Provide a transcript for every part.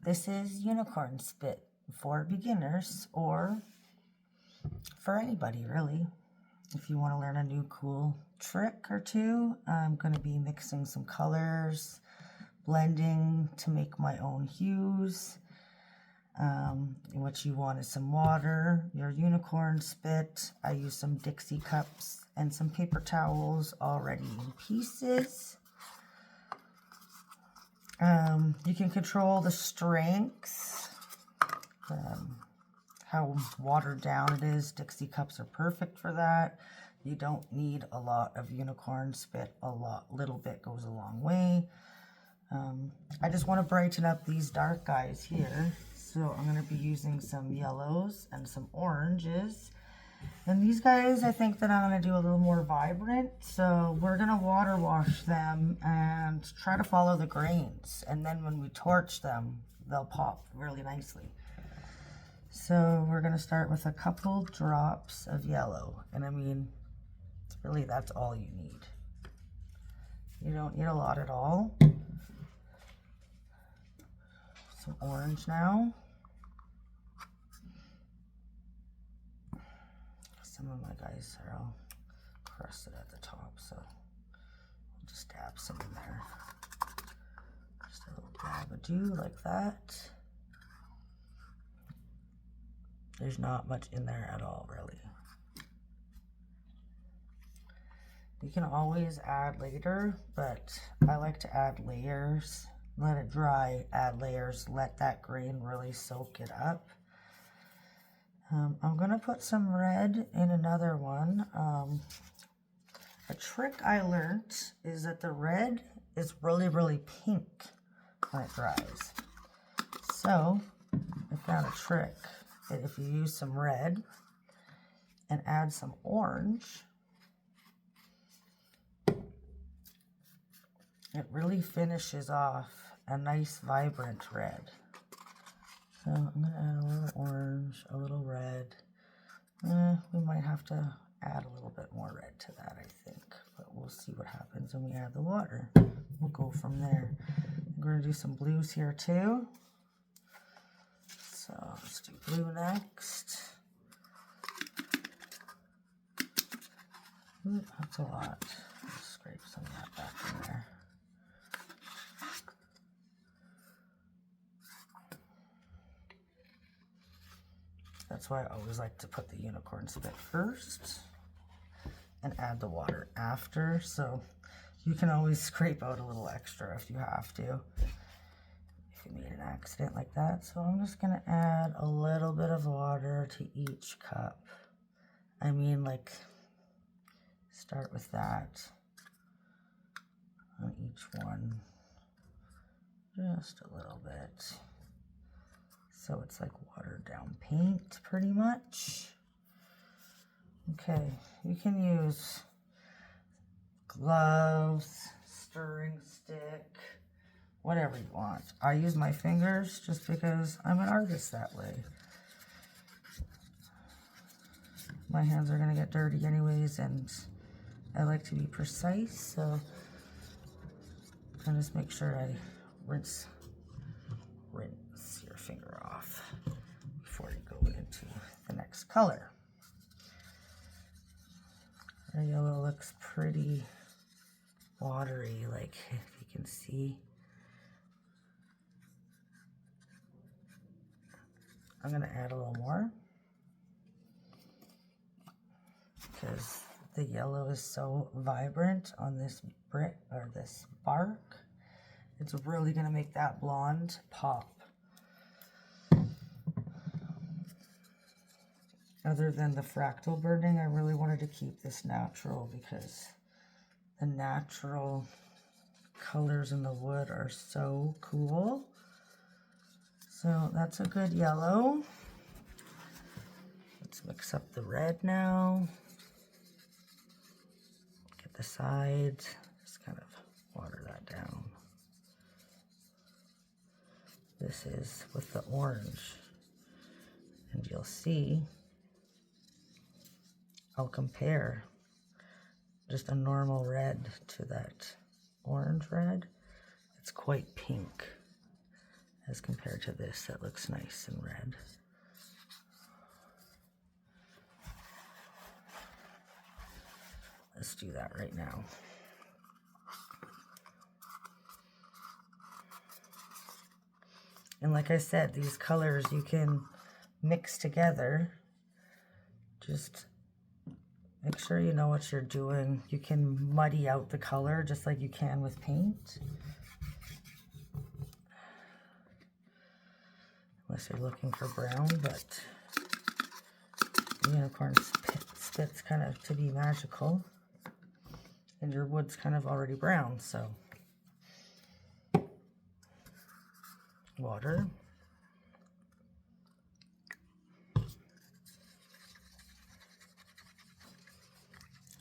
This is unicorn spit for beginners or for anybody really. If you want to learn a new cool trick or two, I'm going to be mixing some colors, blending to make my own hues. What you want is some water, your unicorn spit. I use some Dixie cups and some paper towels already in pieces. You can control the strength, how watered down it is. Dixie cups are perfect for that. You don't need a lot of unicorn spit. Little bit goes a long way. I just want to brighten up these dark guys here. So I'm going to be using some yellows and some oranges. And these guys, I think that I'm going to do a little more vibrant. So we're going to water wash them and try to follow the grains. And then when we torch them, they'll pop really nicely. So we're going to start with a couple drops of yellow. And I mean, really that's all you need. You don't need a lot at all. Some orange now. Some of my guys are all crusted at the top, so I'll just dab some in there. Just a little dab-a-doo like that. There's not much in there at all, really. You can always add later, but I like to add layers. Let it dry, add layers, let that grain really soak it up. I'm going to put some red in another one. A trick I learned is that the red is really, really pink when it dries. So I found a trick that if you use some red and add some orange, it really finishes off a nice vibrant red. So I'm going to add a little orange, a little red. We might have to add a little bit more red to that, I think. But we'll see what happens when we add the water. We'll go from there. We're going to do some blues here too. So let's do blue next. Ooh, that's a lot. Let's scrape some of that back in there. That's why I always like to put the unicorn spit first and add the water after. So you can always scrape out a little extra if you have to, if you made an accident like that. So I'm just going to add a little bit of water to each cup. I mean, like, start with that on each one. Just a little bit. So it's like watered down paint pretty much. Okay, you can use gloves, stirring stick, whatever you want. I use my fingers just because I'm an artist that way. My hands are gonna get dirty anyways, and I like to be precise, so I just make sure I rinse your finger off before you go into the next color. The yellow looks pretty watery, like if you can see. I'm gonna add a little more because the yellow is so vibrant on this brick or this bark. It's really gonna make that blonde pop. Other than the fractal burning, I really wanted to keep this natural because the natural colors in the wood are so cool. So that's a good yellow. Let's mix up the red now. Get the sides, just kind of water that down. This is with the orange, and you'll see I'll compare just a normal red to that orange red. It's quite pink. as compared to this that looks nice and red. Let's do that right now. And like I said, these colors you can mix together. Just make sure you know what you're doing. You can muddy out the color just like you can with paint. Unless you're looking for brown, but unicorn spit's kind of to be magical. And your wood's kind of already brown, so. Water.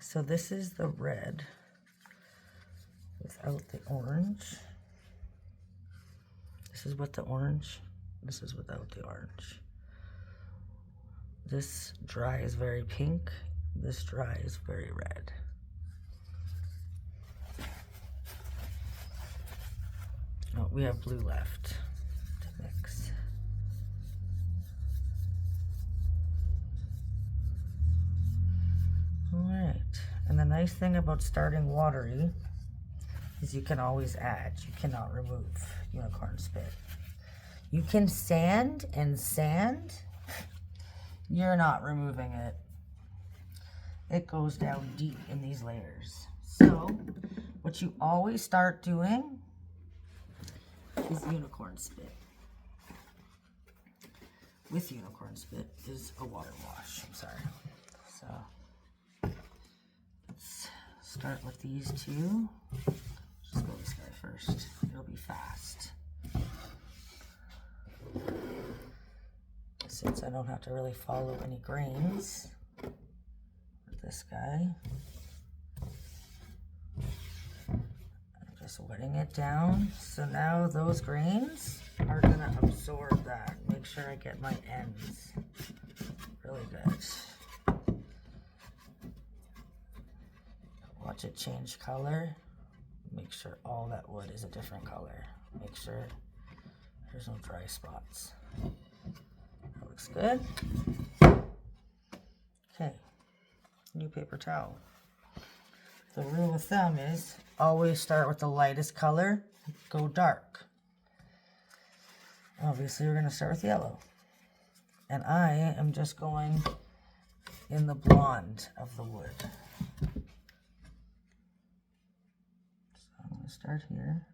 So this is the red without the orange. This is with the orange. This is without the orange. This dry is very pink. This dry is very red. Oh, we have blue left to mix. All right, and the nice thing about starting watery is you can always add. You cannot remove unicorn spit. You can sand and sand. You're not removing it. It goes down deep in these layers. So what you always start doing is unicorn spit. With unicorn spit is a water wash. I'm sorry. So let's start with these two. Just go this guy first. It'll be fast. Since I don't have to really follow any grains with this guy. Just wetting it down. So now those grains are gonna absorb that. Make sure I get my ends really good. Watch it change color. Make sure all that wood is a different color. Make sure there's no dry spots. That looks good. Okay, new paper towel. The rule of thumb is always start with the lightest color, go dark. Obviously, we're going to start with yellow. And I am just going in the blonde of the wood. So I'm going to start here.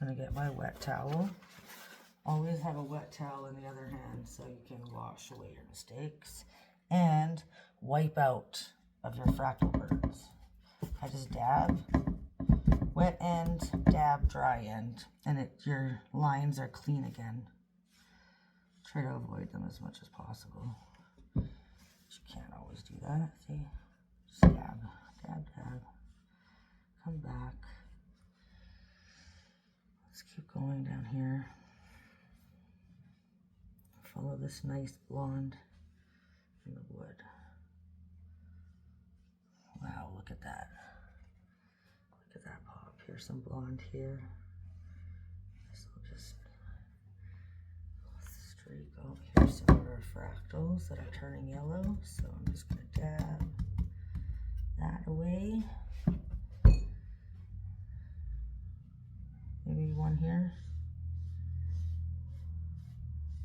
I'm going to get my wet towel. Always have a wet towel in the other hand so you can wash away your mistakes and wipe out of your fractal burns. I just dab, wet end, dab, dry end, and your lines are clean again. Try to avoid them as much as possible. But you can't always do that. See, just dab, dab, dab. Come back. Let's keep going down here. Follow this nice blonde in the wood. Wow, look at that. Look at that pop. Here's some blonde here. This will just streak. Oh, here's some more fractals that are turning yellow. So I'm just going to dab that away. Maybe one here.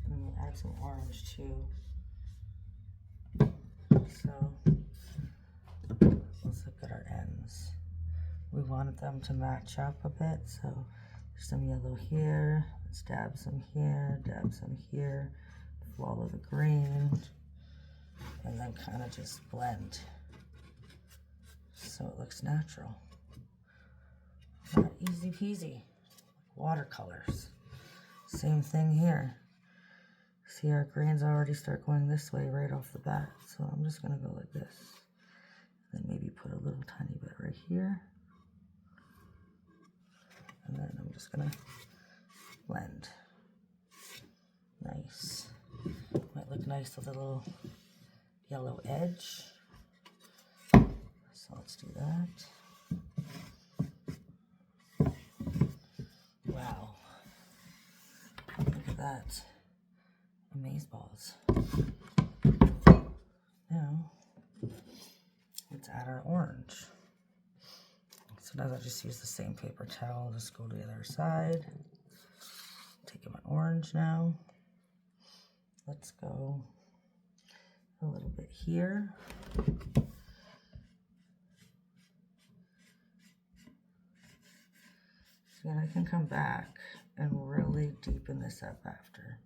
And then we'll add some orange too. So let's look at our ends. We wanted them to match up a bit, so there's some yellow here. Let's dab some here, dab some here. Follow the green, and then kind of just blend so it looks natural. Not easy peasy. Watercolors. Same thing here. See, our grains already start going this way right off the bat, so I'm just gonna go like this. Then maybe put a little tiny bit right here. And then I'm just gonna blend. Nice. Might look nice with a little yellow edge. So let's do that. Wow. that amazeballs. Now, let's add our orange. Sometimes I just use the same paper towel, just go to the other side. Taking my orange now. Let's go a little bit here. Then I can come back and really deepen this up after.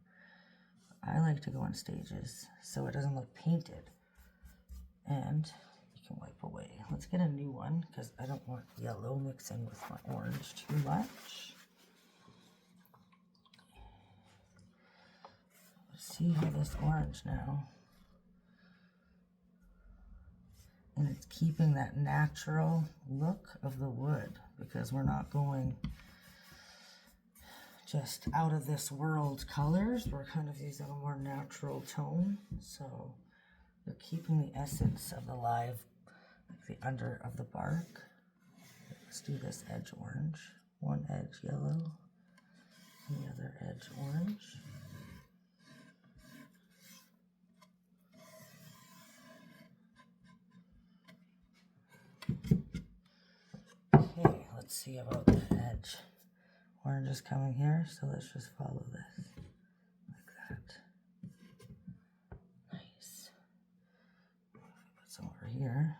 I like to go in stages so it doesn't look painted. And you can wipe away. Let's get a new one because I don't want yellow mixing with my orange too much. Let's see how this orange now. And it's keeping that natural look of the wood because we're not going just out of this world colors. We're kind of using a more natural tone. So we're keeping the essence of the live, like the under of the bark. Let's do this edge orange. One edge yellow and the other edge orange. Okay, let's see about the edge. Orange is coming here, so let's just follow this like that. Nice. Put some over here.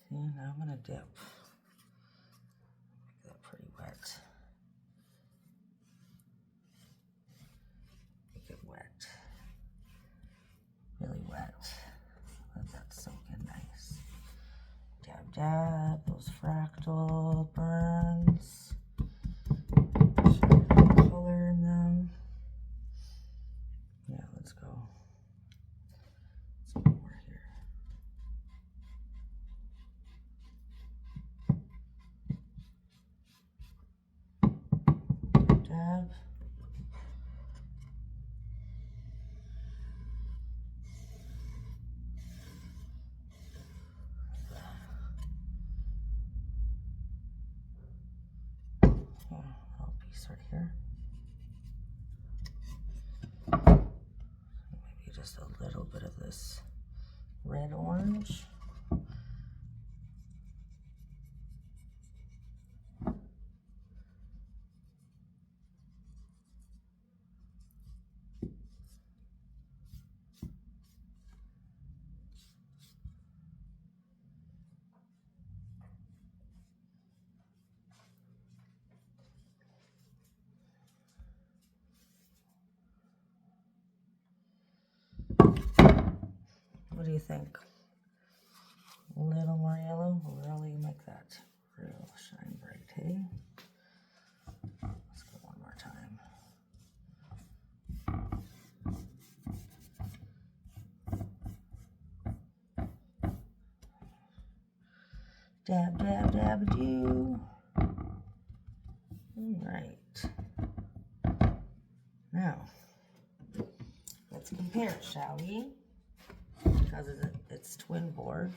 See, now I'm gonna dip. Make that pretty wet. Make it wet. Really wet. Let that soak in nice. Dab, dab, those fractal burns. Show color in them. Yeah, let's go. Some more here. Dab, dab. Little piece right here. Maybe just a little bit of this red orange. What do you think? A little more yellow will really make that real shine bright, hey? Let's go one more time. Dab, dab, dab, do. All right. Now, let's compare it, shall we? Because it's twin board.